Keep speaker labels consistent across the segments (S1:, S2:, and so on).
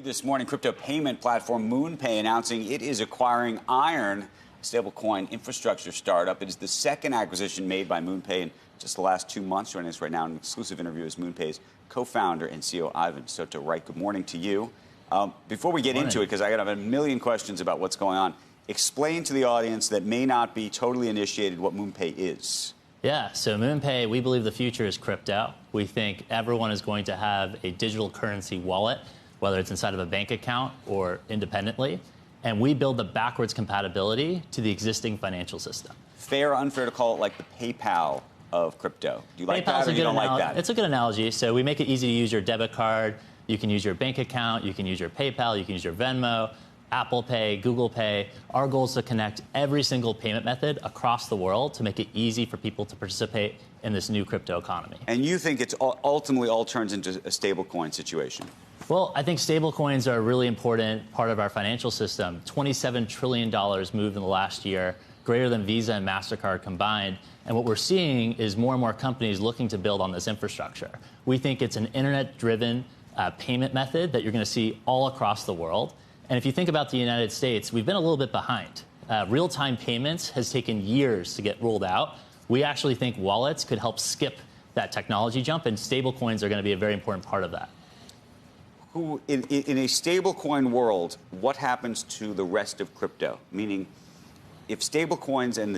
S1: This morning, crypto payment platform MoonPay announcing it is acquiring Iron, a stablecoin infrastructure startup. It is the second acquisition made by MoonPay in just the last 2 months. Joining us right now in an exclusive interview is MoonPay's co-founder and CEO Ivan Soto-Wright. Good morning to you. Before we get into it, because I got a million questions about what's going on, explain to the audience that may not be totally initiated what MoonPay is.
S2: Yeah, so MoonPay, we believe the future is crypto. We think everyone is going to have a digital currency wallet, whether it's inside of a bank account or independently. And we build the backwards compatibility to the existing financial system. Fair
S1: or unfair to call it like the PayPal of crypto? Do you like that or you don't like that?
S2: It's a good analogy. So we make it easy to use your debit card. You can use your bank account. You can use your PayPal. You can use your Venmo, Apple Pay, Google Pay. Our goal is to connect every single payment method across the world to make it easy for people to participate in this new crypto economy.
S1: And you think it's ultimately all turns into a stablecoin situation?
S2: Well, I think stablecoins are a really important part of our financial system. $27 trillion moved in the last year, greater than Visa and MasterCard combined. And what we're seeing is more and more companies looking to build on this infrastructure. We think it's an internet-driven payment method that you're going to see all across the world. And if you think about the United States, we've been a little bit behind. Real-time payments has taken years to get rolled out. We actually think wallets could help skip that technology jump, and stablecoins are going to be a very important part of that.
S1: In a stablecoin world, what happens to the rest of crypto? Meaning, if stablecoins and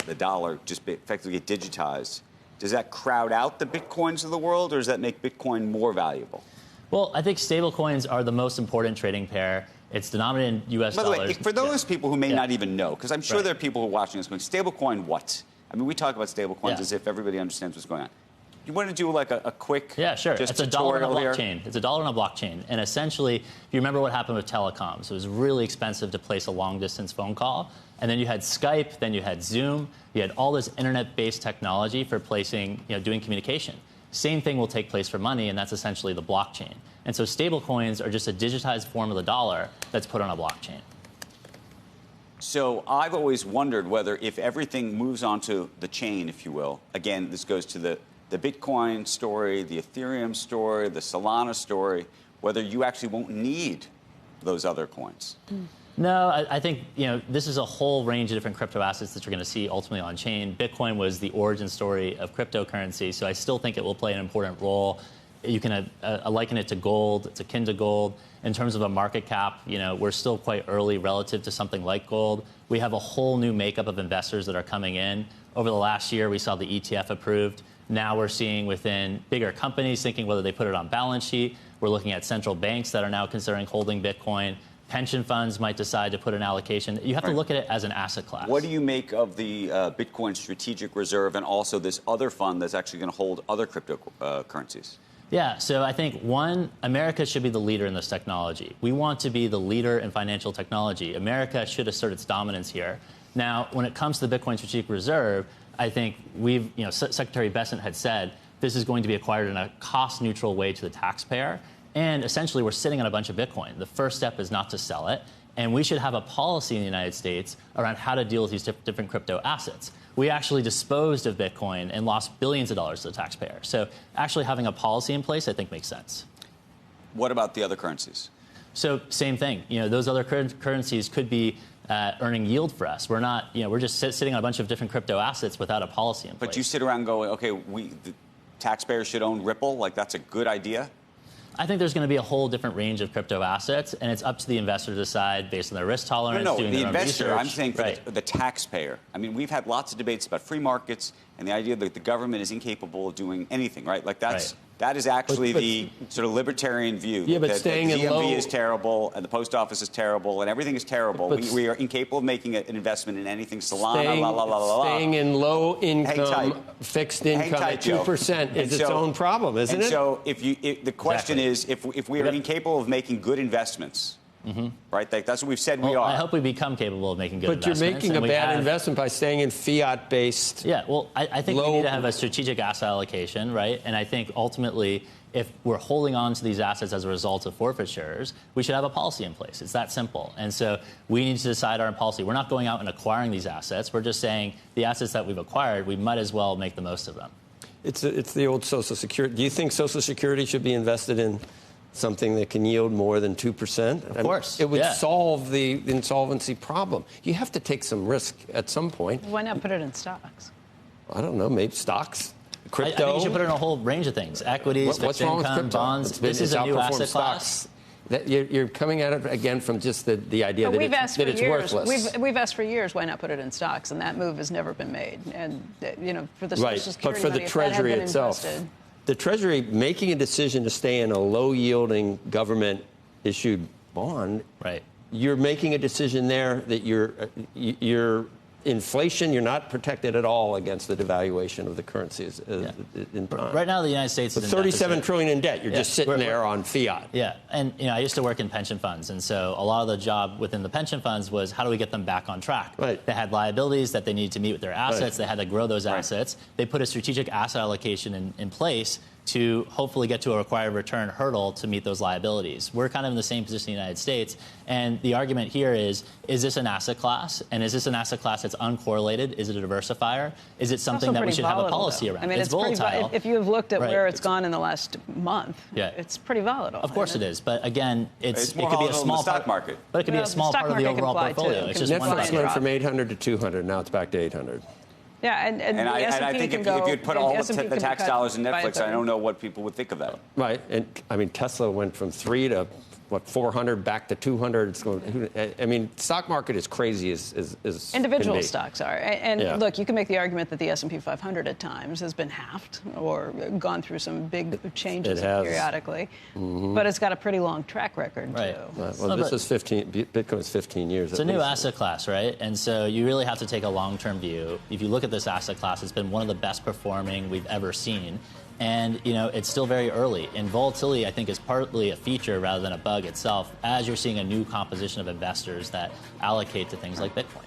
S1: the dollar just effectively get digitized, does that crowd out the Bitcoins of the world, or does that make Bitcoin more valuable?
S2: Well, I think stablecoins are the most important trading pair. It's denominated in U.S. dollars.
S1: By the way, for those people who may not even know, because I'm sure there are people who are watching this going, stablecoin what? I mean, we talk about stablecoins as if everybody understands what's going on. You want to do like a quick
S2: it's a dollar on a blockchain. It's a dollar on a blockchain. And essentially, if you remember what happened with telecoms, it was really expensive to place a long-distance phone call. And then you had Skype, then you had Zoom. You had all this internet-based technology for placing, doing communication. Same thing will take place for money, and that's essentially the blockchain. And so stablecoins are just a digitized form of the dollar that's put on a blockchain.
S1: So I've always wondered whether if everything moves onto the chain, if you will, again, this goes to the Bitcoin story, the Ethereum story, the Solana story, whether you actually won't need those other coins.
S2: No, I think this is a whole range of different crypto assets that you're going to see ultimately on chain. Bitcoin was the origin story of cryptocurrency, so I still think it will play an important role. You can liken it to gold. It's akin to gold. In terms of a market cap, we're still quite early relative to something like gold. We have a whole new makeup of investors that are coming in. Over the last year, we saw the ETF approved. Now we're seeing within bigger companies thinking whether they put it on balance sheet. We're looking at central banks that are now considering holding Bitcoin. Pension funds might decide to put an allocation. You have to look at it as an asset class.
S1: What do you make of the Bitcoin Strategic Reserve and also this other fund that's actually going to hold other cryptocurrencies?
S2: Yeah, so I think, one, America should be the leader in this technology. We want to be the leader in financial technology. America should assert its dominance here. Now, when it comes to the Bitcoin Strategic Reserve, I think Secretary Bessent had said this is going to be acquired in a cost-neutral way to the taxpayer. And essentially, we're sitting on a bunch of Bitcoin. The first step is not to sell it. And we should have a policy in the United States around how to deal with these different crypto assets. We actually disposed of Bitcoin and lost billions of dollars to the taxpayer. So actually having a policy in place, I think, makes sense.
S1: What about the other currencies?
S2: So same thing. Those other currencies could be earning yield for us. We're not, we're just sitting on a bunch of different crypto assets without a policy in place.
S1: But you sit around going, okay, the taxpayers should own Ripple, like that's a good idea?
S2: I think there's going to be a whole different range of crypto assets, and it's up to the investor to decide based on their risk tolerance.
S1: No, the investor, I'm saying for the taxpayer. I mean, we've had lots of debates about free markets and the idea that the government is incapable of doing anything, right? Like that is actually the sort of libertarian view.
S3: Yeah, but
S1: that
S3: staying
S1: the
S3: in low...
S1: DMV is terrible, and the post office is terrible, and everything is terrible. We are incapable of making an investment in anything. Solana,
S3: staying in low income, fixed income at 2% is its own problem, isn't it?
S1: And so the question is, if we are incapable of making good investments, right? That's what we've said we are.
S2: I hope we become capable of making good investments.
S3: But you're making a bad investment by staying in fiat-based.
S2: Yeah, well, I think we need to have a strategic asset allocation, right? And I think ultimately, if we're holding on to these assets as a result of forfeitures, we should have a policy in place. It's that simple. And so we need to decide our policy. We're not going out and acquiring these assets. We're just saying the assets that we've acquired, we might as well make the most of them.
S3: It's the old Social Security. Do you think Social Security should be invested in something that can yield more than 2%.
S2: Of course.
S3: It would solve the insolvency problem. You have to take some risk at some point.
S4: Why not put it in stocks?
S3: I don't know, maybe stocks, crypto.
S2: I think you should put it in a whole range of things. Equities, fixed income, bonds. This is a new asset class.
S3: That you're coming at it again from just the idea that it's worthless.
S4: We've asked for years, why not put it in stocks? And that move has never been made. And, for the Social Security
S3: but for
S4: money,
S3: the Treasury itself. The Treasury making a decision to stay in a low-yielding government-issued bond, you're making a decision there that you're inflation, you're not protected at all against the devaluation of the currencies in time.
S2: Right now, the United States is in
S3: $37 trillion in debt. You're just sitting there on fiat.
S2: Yeah, and I used to work in pension funds, and so a lot of the job within the pension funds was how do we get them back on track? They had liabilities that they needed to meet with their assets. They had to grow those assets. They put a strategic asset allocation in place to hopefully get to a required return hurdle to meet those liabilities. We're kind of in the same position in the United States. And the argument here is this an asset class? And is this an asset class that's uncorrelated? Is it a diversifier? Is it something that we should have a policy around?
S4: I mean, it's volatile. If you have looked at where it's gone in the last month, it's pretty volatile.
S2: Of course it is. But again, it could be a small
S1: stock market.
S2: But it could be a small part of the overall portfolio.
S3: It's just Netflix went from 800 to 200. Now it's back to 800.
S4: Yeah, and
S1: I think if you'd put all the tax dollars in Netflix, I don't know what people would think of that.
S3: Right, and I mean, Tesla went from 3 to 400 back to 200. It's going, I mean, stock market is crazy as
S4: individual stocks are. And look, you can make the argument that the S&P 500 at times has been halved or gone through some big changes periodically, but it's got a pretty long track record too.
S3: Well, this is 15. Bitcoin is 15 years.
S2: It's a new asset class, right? And so you really have to take a long-term view. If you look at this asset class, it's been one of the best performing we've ever seen. And, it's still very early. And volatility, I think, is partly a feature rather than a bug itself, as you're seeing a new composition of investors that allocate to things like Bitcoin.